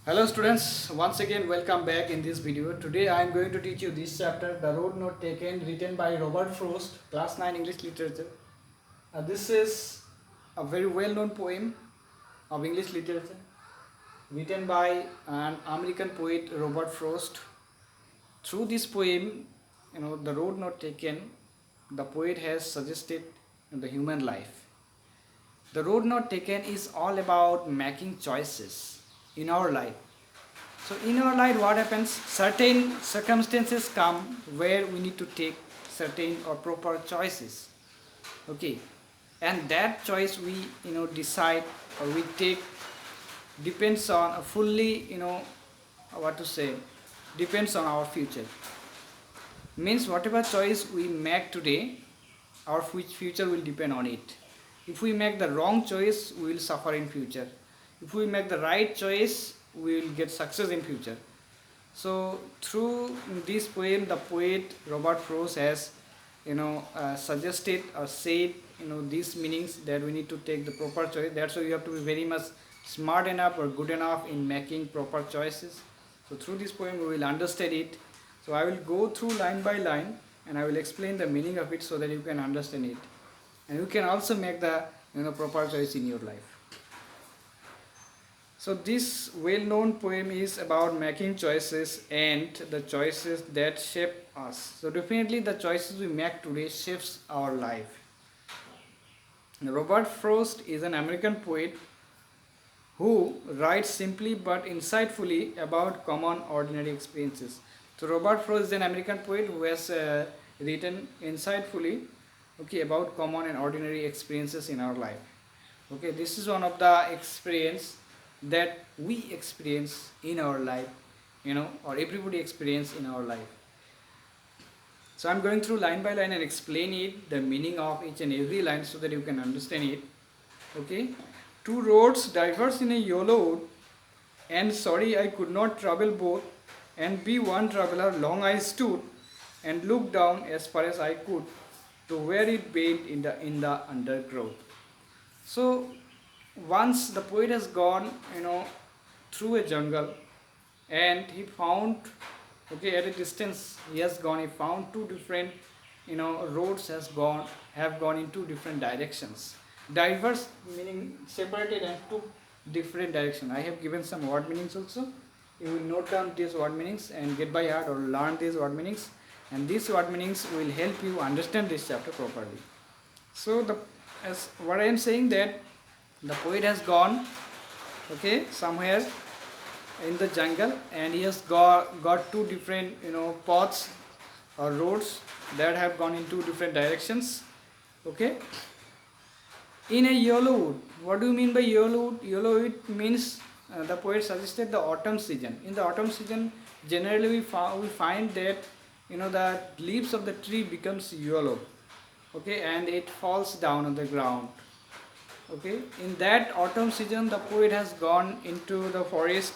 Hello students, once again welcome back in this video. Today I am going to teach you this chapter, The Road Not Taken, written by Robert Frost, class 9 English literature. This is a very well known poem of English literature written by an American poet, Robert Frost. Through this poem, The Road Not Taken, the poet has suggested the human life. The road not taken is all about making choices in our life. So in our life what happens, certain circumstances come where we need to take certain or proper choices. Okay, and that choice we decide or we take depends on fully what to say depends on our future. Means whatever choice we make today, our future will depend on it. If we make the wrong choice, we will suffer in future. If we make the right choice, we will get success in future. So through this poem, the poet Robert Frost has suggested or said these meanings that we need to take the proper choice. That's why you have to be very much smart enough or good enough in making proper choices. So through this poem we will understand it. So I will go through line by line and I will explain the meaning of it so that you can understand it, and you can also make the proper choice in your life. So this well-known poem is about making choices and the choices that shape us. So definitely the choices we make today shapes our life. Robert Frost is an American poet who writes simply but insightfully about common ordinary experiences. So Robert Frost is an American poet who has written insightfully about common and ordinary experiences in our life. This is one of the experience that we experience in our life, or everybody experience in our life. So I'm going through line by line and explain it, the meaning of each and every line so that you can understand it. Two roads diverge in a yellow, and sorry I could not travel both, and be one traveler long I stood, and looked down as far as I could, to where it bent in the undergrowth. So once the poet has gone through a jungle, and he found at a distance he has gone, he found two different roads have gone in two different directions. Diverse meaning separated and two different directions. I have given some word meanings also. You will note down these word meanings and get by heart or learn these word meanings, and these word meanings will help you understand this chapter properly. So as what I am saying, that the poet has gone somewhere in the jungle, and he has got two different paths or roads that have gone in two different directions. In a yellow wood. What do you mean by yellow wood? Yellow wood means the poet suggested the autumn season. In the autumn season, generally we find that the leaves of the tree becomes yellow, and it falls down on the ground. In that autumn season, the poet has gone into the forest,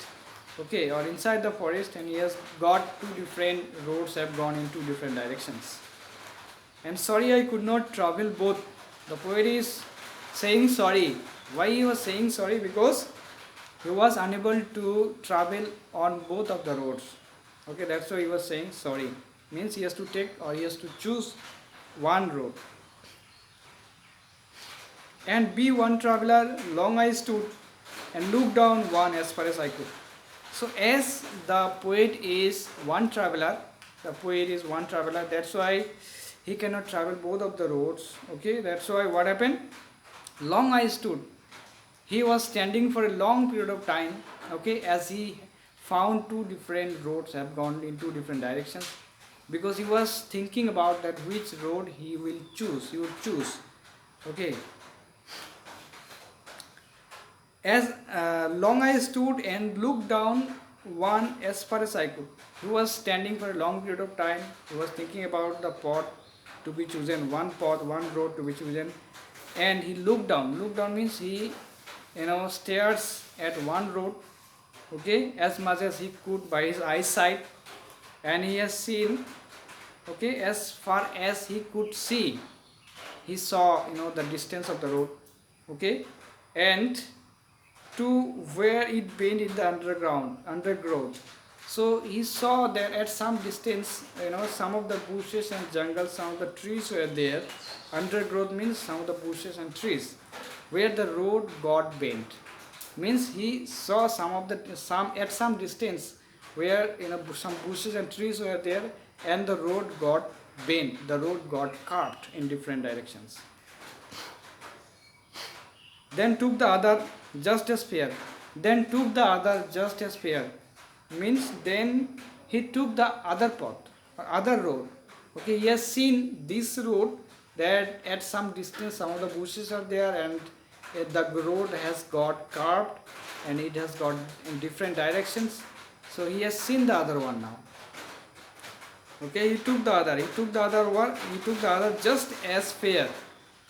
or inside the forest, and he has got two different roads have gone in two different directions. And sorry I could not travel both. The poet is saying sorry. Why he was saying sorry? Because he was unable to travel on both of the roads. That's why he was saying sorry. Means he has to take, or he has to choose one road. And be one traveler, long I stood, and looked down one as far as I could. So as the poet is one traveler, that's why he cannot travel both of the roads. That's why what happened? Long I stood. He was standing for a long period of time, as he found two different roads have gone in two different directions, because he was thinking about that which road he would choose. As long I stood and looked down one as far as I could. He was standing for a long period of time. He was thinking about the path to be chosen, one road to be chosen, and he looked down. Look down means he stares at one road, as much as he could by his eyesight, and he has seen, as far as he could see. He saw the distance of the road, and to where it bent in the undergrowth. So he saw that at some distance, some of the bushes and jungles, some of the trees were there. Undergrowth means some of the bushes and trees, where the road got bent. Means he saw some at some distance where some bushes and trees were there, and the road got bent. The road got carved in different directions. Then took the other just as fair. Then took the other just as fair. Means then he took the other path, or other road. Okay, he has seen this road, that at some distance some of the bushes are there, and the road has got carved and it has got in different directions. So he has seen the other one now. Okay, he took the other just as fair.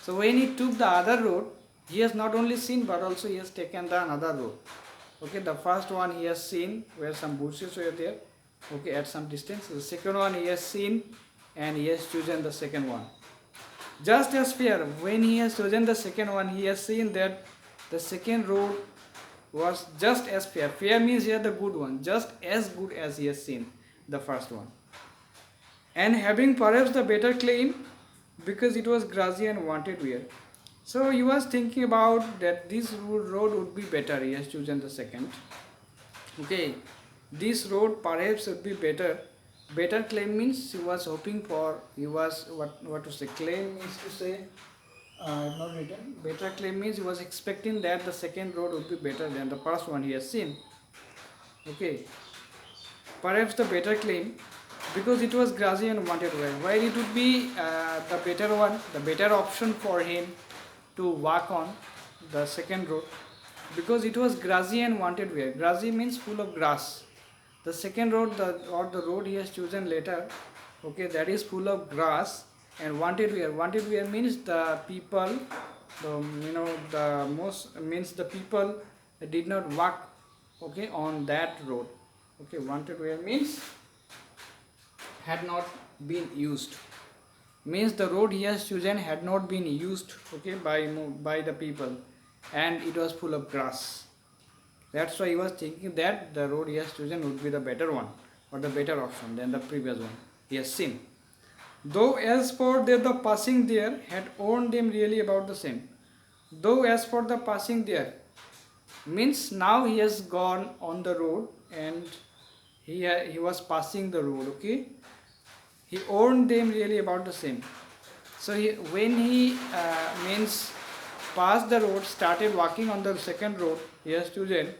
So when he took the other road, he has not only seen but also he has taken the another road. Okay, the first one he has seen where some bushes were there, okay, at some distance. The second one he has seen and he has chosen the second one. Just as fair, when he has chosen the second one, he has seen that the second road was just as fair. Fair means here the good one, just as good as he has seen the first one. And having perhaps the better claim, because it was grassy and wanted wear. So he was thinking about that this road would be better. He has chosen the second. Okay, this road perhaps would be better. Better claim means he was hoping for. He was what to say? Claim means to say. Not written. Better claim means he was expecting that the second road would be better than the first one he has seen. Okay, perhaps the better claim, because it was grassy and wanted well. While it would be the better one, the better option for him to walk on the second road, because it was grassy and wanted wear. Grassy means full of grass. The second road, the road he has chosen later, okay, that is full of grass and wanted wear. Wanted wear means the people, the most means the people did not walk, okay, on that road. Okay, wanted wear means had not been used. Means the road he has chosen had not been used, okay, by the people, and it was full of grass. That's why he was thinking that the road he has chosen would be the better one, or the better option than the previous one he has seen. Though as for the passing there had owned them really about the same. Though as for the passing there means now he has gone on the road and he was passing the road, okay. He owned them really about the same. So when he means passed the road, started walking on the second road he has chosen.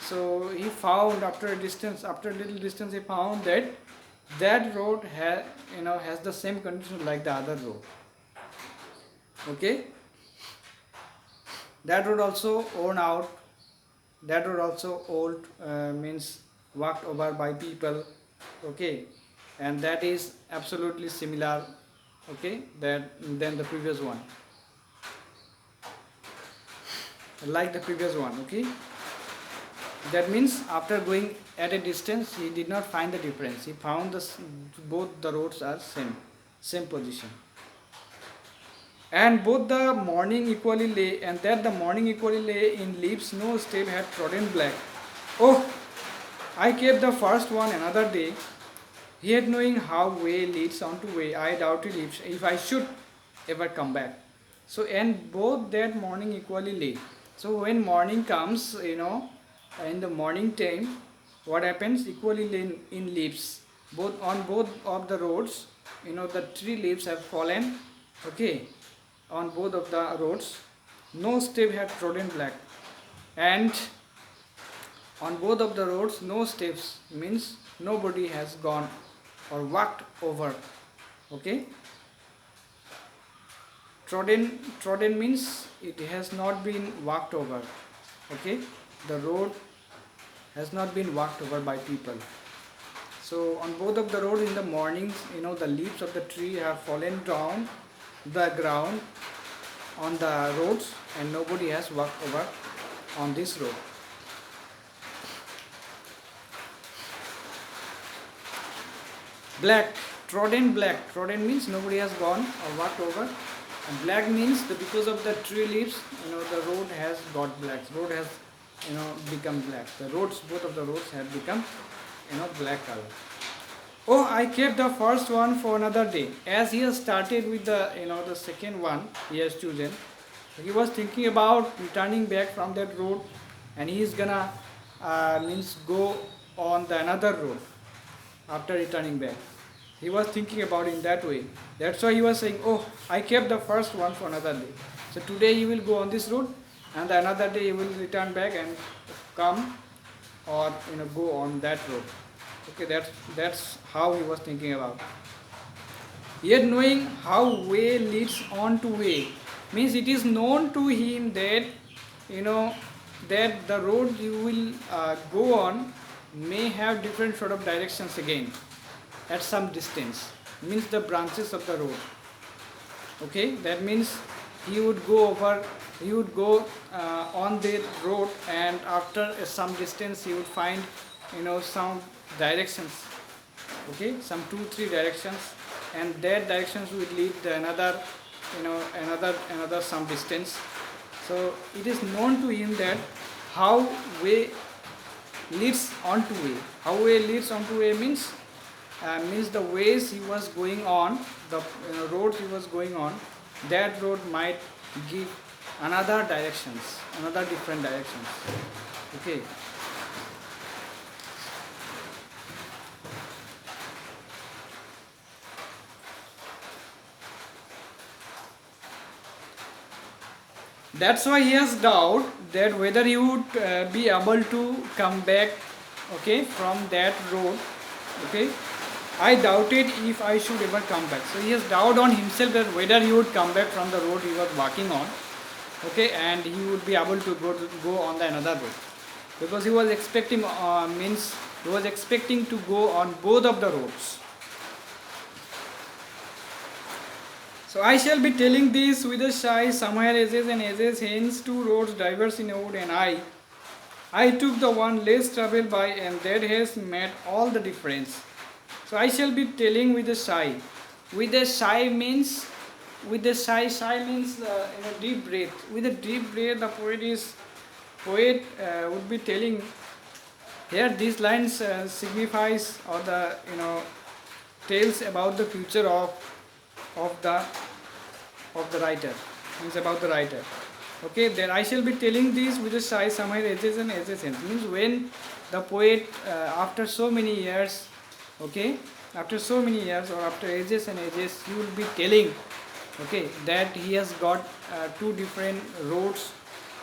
So he found after a little distance, he found that road has the same condition like the other road. Okay, that road also worn out. That road also old, means walked over by people. Okay, and that is absolutely similar, okay, than the previous one, like the previous one. Okay, that means after going at a distance he did not find the difference. He found both the roads are same position, and both the morning equally lay, and that the morning equally lay in leaves no step had trodden black. Oh, I kept the first one another day. Yet knowing how way leads on to way, I doubted if I should ever come back. So, and both that morning equally late. So when morning comes, in the morning time, what happens? Equally in leaves. On both of the roads, the tree leaves have fallen. Okay, on both of the roads, no step had trodden black, and on both of the roads, no steps means nobody has gone or walked over. Okay, trodden means it has not been walked over. Okay, the road has not been walked over by people. So on both of the roads in the mornings, the leaves of the tree have fallen down the ground on the roads, and nobody has walked over on this road. Black, trodden black. Trodden means nobody has gone or walked over. And black means because of the tree leaves, the road has got black. Road has become black. The roads, both of the roads had become black color. Oh, I kept the first one for another day. As he has started with the second one he has chosen, he was thinking about returning back from that road, and he is gonna means go on the another road after returning back. He was thinking about in that way. That's why he was saying, "Oh, I kept the first one for another day. So today he will go on this road, and the another day he will return back and come or go on that road." Okay, that's how he was thinking about. Yet knowing how way leads on to way, means it is known to him that you know that the road you will go on may have different sort of directions again at some distance, means the branches of the road. Okay, that means he would go on the road, and after some distance he would find some directions. Okay, some 2-3 directions, and that directions would lead to another some distance. So it is known to him that how way leads on to way. How way leads on to way means the ways he was going on, the road he was going on, that road might give another directions, another different directions. Okay. That's why he has doubt that whether he would be able to come back, okay, from that road. Okay, I doubted if I should ever come back. So he has doubt on himself that whether he would come back from the road he was walking on, okay, and he would be able to go on the another road, because he was expecting he was expecting to go on both of the roads. So I shall be telling this with a shy, somewhere edges and edges, hence two roads diverse in a wood, and I took the one less traveled by, and that has made all the difference. So I shall be telling with a shy. With a shy means, shy means deep breath. With a deep breath, the poet would be telling. Here these lines signifies, or the tells about the future of the writer, means about the writer. Okay, then I shall be telling this with a sigh, somewhere edges and edges ends, means when the poet after so many years, okay, after so many years, or after ages and ages, he will be telling, okay, that he has got two different roads,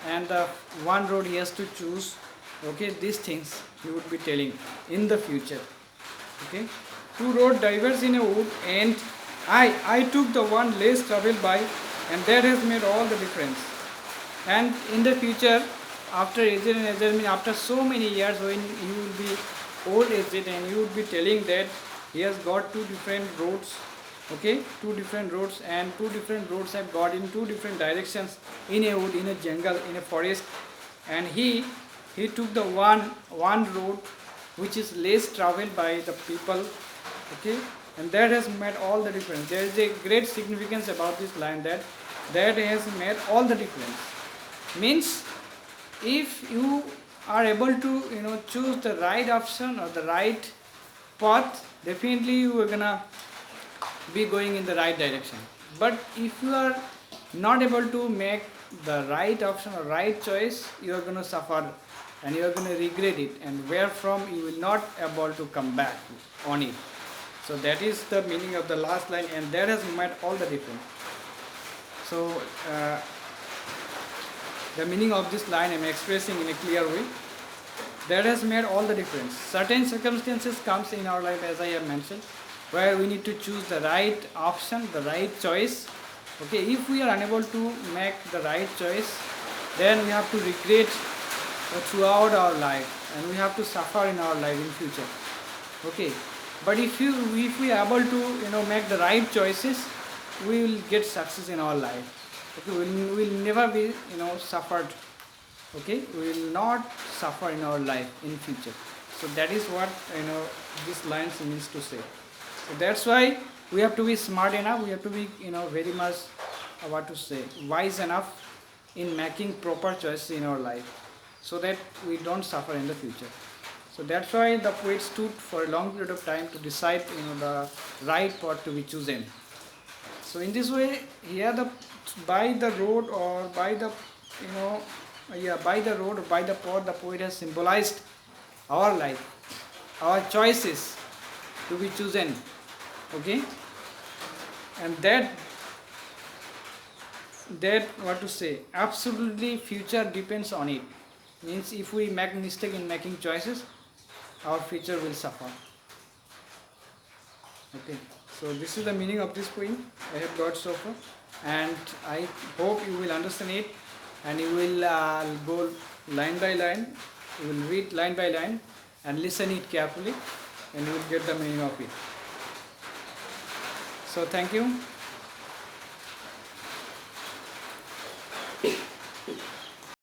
and the one road he has to choose. Okay, these things he would be telling in the future. Okay, two roads diverge in a wood, and I took the one less traveled by, and that has made all the difference. And in the future, after aged and aged, mean after so many years, when you will be old aged, and you would be telling that he has got two different roads, okay, two different roads, and two different roads have got in two different directions in a wood, in a jungle, in a forest, and he took the one road which is less traveled by the people, okay, and that has made all the difference. There is a great significance about this line, that has made all the difference. Means if you are able to choose the right option or the right path, definitely you are gonna be going in the right direction. But if you are not able to make the right option or right choice, you are gonna suffer, and you are gonna regret it, and wherefrom you will not able to come back on it. So that is the meaning of the last line, and that has made all the difference. So the meaning of this line I am expressing in a clear way. That has made all the difference. Certain circumstances comes in our life, as I have mentioned, where we need to choose the right option, the right choice. Okay, if we are unable to make the right choice, then we have to regret throughout our life, and we have to suffer in our life in future. Okay, but if we are able to make the right choices, we will get success in our life. Okay, we will never be suffered. Okay, we will not suffer in our life in future. So that is what this line means to say. So that's why we have to be smart enough, we have to be very much wise enough in making proper choices in our life. so that we don't suffer in the future. So that's why the poet stood for a long period of time to decide, the right path to be chosen. So in this way, here by the road or by the you know by the road or by the path, the poet has symbolized our life, our choices to be chosen. Okay, and that what to say, absolutely future depends on it. Means if we make mistake in making choices, our future will suffer. Okay, so this is the meaning of this poem I have got so far, and I hope you will understand it, and you will go line by line, you will read line by line and listen it carefully, and you will get the meaning of it. So thank you.